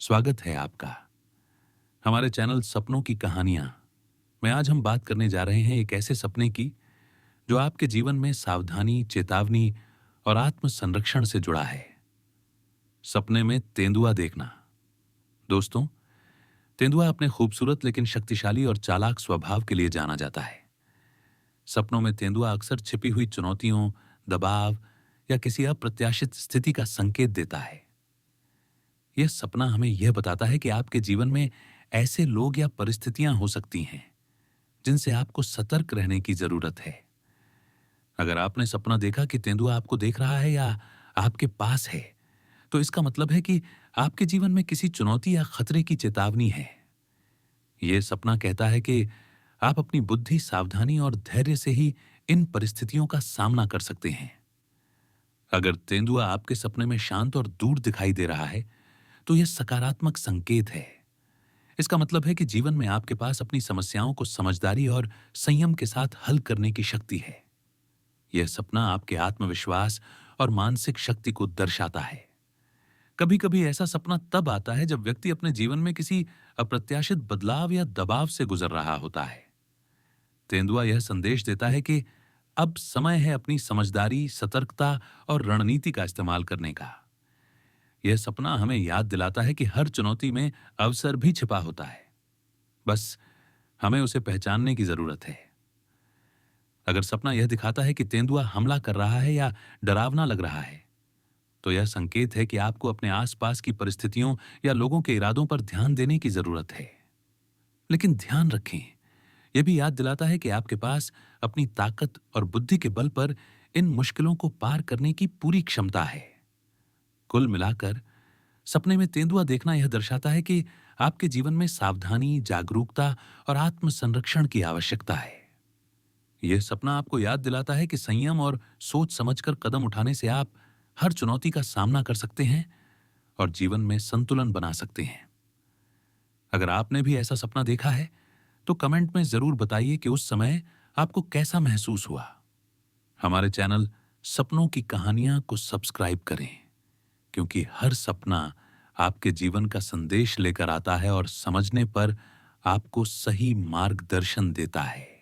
स्वागत है आपका हमारे चैनल सपनों की कहानियां में। आज हम बात करने जा रहे हैं एक ऐसे सपने की जो आपके जीवन में सावधानी, चेतावनी और आत्म संरक्षण से जुड़ा है। सपने में तेंदुआ देखना। दोस्तों, तेंदुआ अपने खूबसूरत लेकिन शक्तिशाली और चालाक स्वभाव के लिए जाना जाता है। सपनों में तेंदुआ अक्सर छिपी हुई चुनौतियों, दबाव या किसी अप्रत्याशित स्थिति का संकेत देता है। यह सपना हमें यह बताता है कि आपके जीवन में ऐसे लोग या परिस्थितियां हो सकती हैं जिनसे आपको सतर्क रहने की जरूरत है। अगर आपने सपना देखा कि तेंदुआ आपको देख रहा है या आपके पास है, तो इसका मतलब है कि आपके जीवन में किसी चुनौती या खतरे की चेतावनी है। यह सपना कहता है कि आप अपनी बुद्धि, सावधानी और धैर्य से ही इन परिस्थितियों का सामना कर सकते हैं। अगर तेंदुआ आपके सपने में शांत और दूर दिखाई दे रहा है, तो यह सकारात्मक संकेत है। इसका मतलब है कि जीवन में आपके पास अपनी समस्याओं को समझदारी और संयम के साथ हल करने की शक्ति है। यह सपना आपके आत्मविश्वास और मानसिक शक्ति को दर्शाता है। कभी कभी ऐसा सपना तब आता है जब व्यक्ति अपने जीवन में किसी अप्रत्याशित बदलाव या दबाव से गुजर रहा होता है। तेंदुआ यह संदेश देता है कि अब समय है अपनी समझदारी, सतर्कता और रणनीति का इस्तेमाल करने का। यह सपना हमें याद दिलाता है कि हर चुनौती में अवसर भी छिपा होता है, बस हमें उसे पहचानने की जरूरत है। अगर सपना यह दिखाता है कि तेंदुआ हमला कर रहा है या डरावना लग रहा है, तो यह संकेत है कि आपको अपने आसपास की परिस्थितियों या लोगों के इरादों पर ध्यान देने की जरूरत है। लेकिन ध्यान रखें, यह भी याद दिलाता है कि आपके पास अपनी ताकत और बुद्धि के बल पर इन मुश्किलों को पार करने की पूरी क्षमता है। कुल मिलाकर सपने में तेंदुआ देखना यह दर्शाता है कि आपके जीवन में सावधानी, जागरूकता और आत्म संरक्षण की आवश्यकता है। यह सपना आपको याद दिलाता है कि संयम और सोच समझकर कदम उठाने से आप हर चुनौती का सामना कर सकते हैं और जीवन में संतुलन बना सकते हैं। अगर आपने भी ऐसा सपना देखा है, तो कमेंट में जरूर बताइए कि उस समय आपको कैसा महसूस हुआ। हमारे चैनल सपनों की कहानियां को सब्सक्राइब करें, क्योंकि हर सपना आपके जीवन का संदेश लेकर आता है और समझने पर आपको सही मार्गदर्शन देता है।